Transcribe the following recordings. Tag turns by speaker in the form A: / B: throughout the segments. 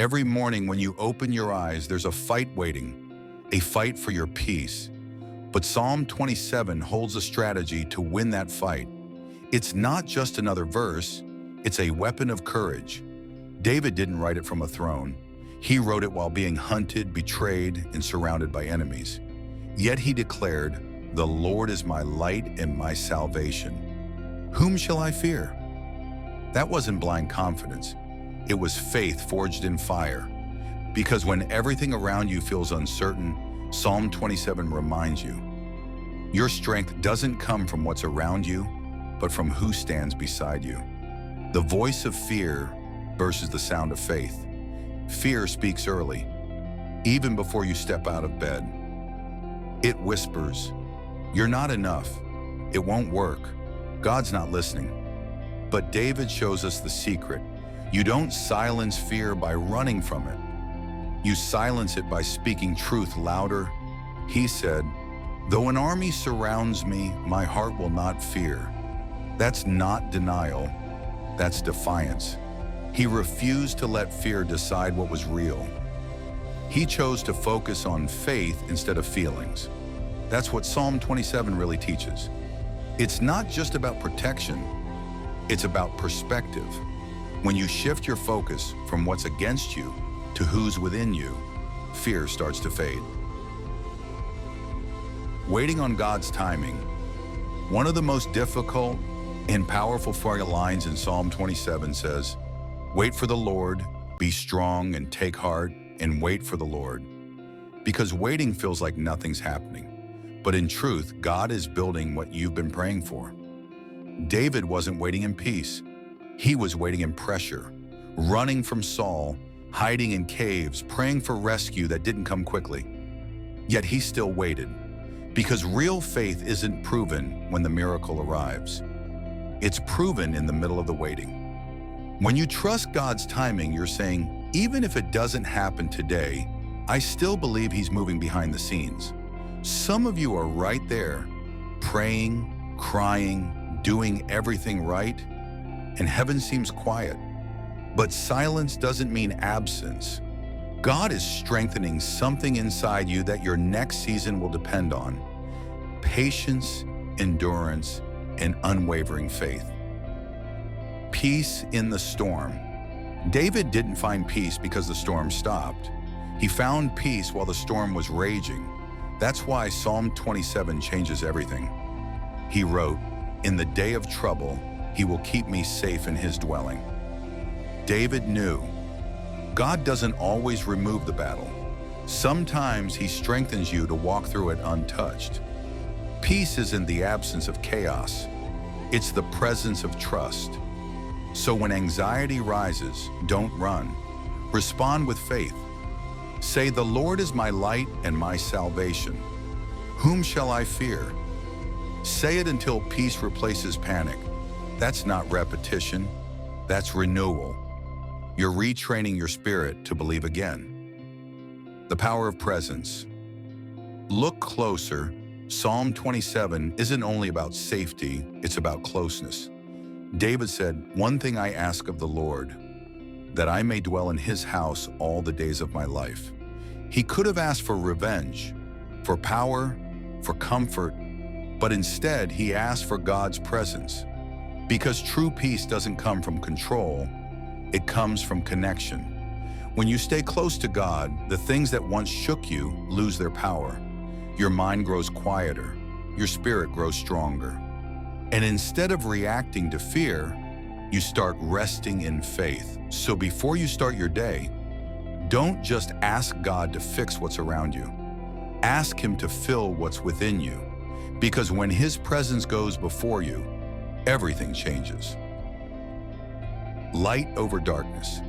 A: Every morning when you open your eyes, there's a fight waiting, a fight for your peace. But Psalm 27 holds a strategy to win that fight. It's not just another verse, it's a weapon of courage. David didn't write it from a throne. He wrote it while being hunted, betrayed, and surrounded by enemies. Yet he declared, "The Lord is my light and my salvation. Whom shall I fear?" That wasn't blind confidence. It was faith forged in fire. Because when everything around you feels uncertain, Psalm 27 reminds you, your strength doesn't come from what's around you, but from who stands beside you. The voice of fear versus the sound of faith. Fear speaks early, even before you step out of bed. It whispers, "You're not enough. It won't work. God's not listening." But David shows us the secret. You don't silence fear by running from it. You silence it by speaking truth louder. He said, "Though an army surrounds me, my heart will not fear." That's not denial. That's defiance. He refused to let fear decide what was real. He chose to focus on faith instead of feelings. That's what Psalm 27 really teaches. It's not just about protection, it's about perspective. When you shift your focus from what's against you to who's within you, fear starts to fade. Waiting on God's timing. One of the most difficult and powerful lines in Psalm 27 says, "Wait for the Lord, be strong and take heart, and wait for the Lord." Because waiting feels like nothing's happening. But in truth, God is building what you've been praying for. David wasn't waiting in peace. He was waiting in pressure, running from Saul, hiding in caves, praying for rescue that didn't come quickly. Yet he still waited, because real faith isn't proven when the miracle arrives. It's proven in the middle of the waiting. When you trust God's timing, you're saying, even if it doesn't happen today, I still believe He's moving behind the scenes. Some of you are right there, praying, crying, doing everything right, and heaven seems quiet. But silence doesn't mean absence. God is strengthening something inside you that your next season will depend on. Patience, endurance, and unwavering faith. Peace in the storm. David didn't find peace because the storm stopped. He found peace while the storm was raging. That's why Psalm 27 changes everything. He wrote, "In the day of trouble, He will keep me safe in His dwelling." David knew God doesn't always remove the battle. Sometimes He strengthens you to walk through it untouched. Peace isn't the absence of chaos. It's the presence of trust. So when anxiety rises, don't run. Respond with faith. Say, "The Lord is my light and my salvation. Whom shall I fear?" Say it until peace replaces panic. That's not repetition. That's renewal. You're retraining your spirit to believe again. The power of presence. Look closer. Psalm 27 isn't only about safety, it's about closeness. David said, "One thing I ask of the Lord, that I may dwell in His house all the days of my life." He could have asked for revenge, for power, for comfort, but instead he asked for God's presence. Because true peace doesn't come from control, it comes from connection. When you stay close to God, the things that once shook you lose their power. Your mind grows quieter, your spirit grows stronger. And instead of reacting to fear, you start resting in faith. So before you start your day, don't just ask God to fix what's around you. Ask Him to fill what's within you. Because when His presence goes before you, everything changes. Light over darkness.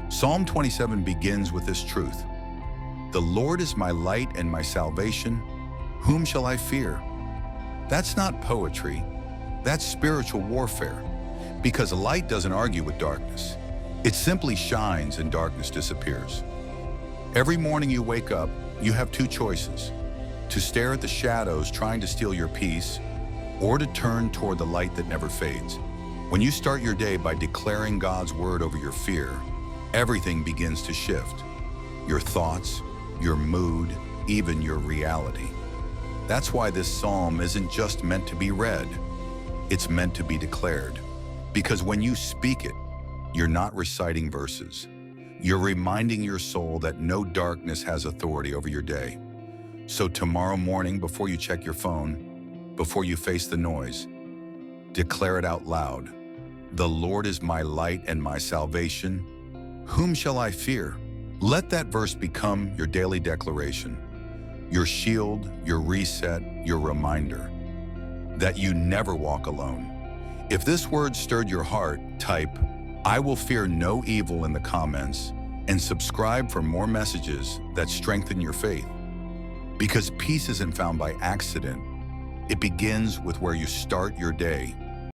A: Psalm 27 begins with this truth. "The Lord is my light and my salvation. Whom shall I fear?" That's not poetry. That's spiritual warfare. Because light doesn't argue with darkness. It simply shines and darkness disappears. Every morning you wake up, you have two choices: to stare at the shadows trying to steal your peace, or to turn toward the light that never fades. When you start your day by declaring God's word over your fear, everything begins to shift. Your thoughts, your mood, even your reality. That's why this psalm isn't just meant to be read. It's meant to be declared. Because when you speak it, you're not reciting verses. You're reminding your soul that no darkness has authority over your day. So tomorrow morning, before you check your phone, before you face the noise, declare it out loud. The Lord is my light and my salvation. Whom shall I fear? Let that verse become your daily declaration, your shield, your reset, your reminder that you never walk alone. If this word stirred your heart, type, "I will fear no evil" in the comments and subscribe for more messages that strengthen your faith. Because peace isn't found by accident. It begins with where you start your day.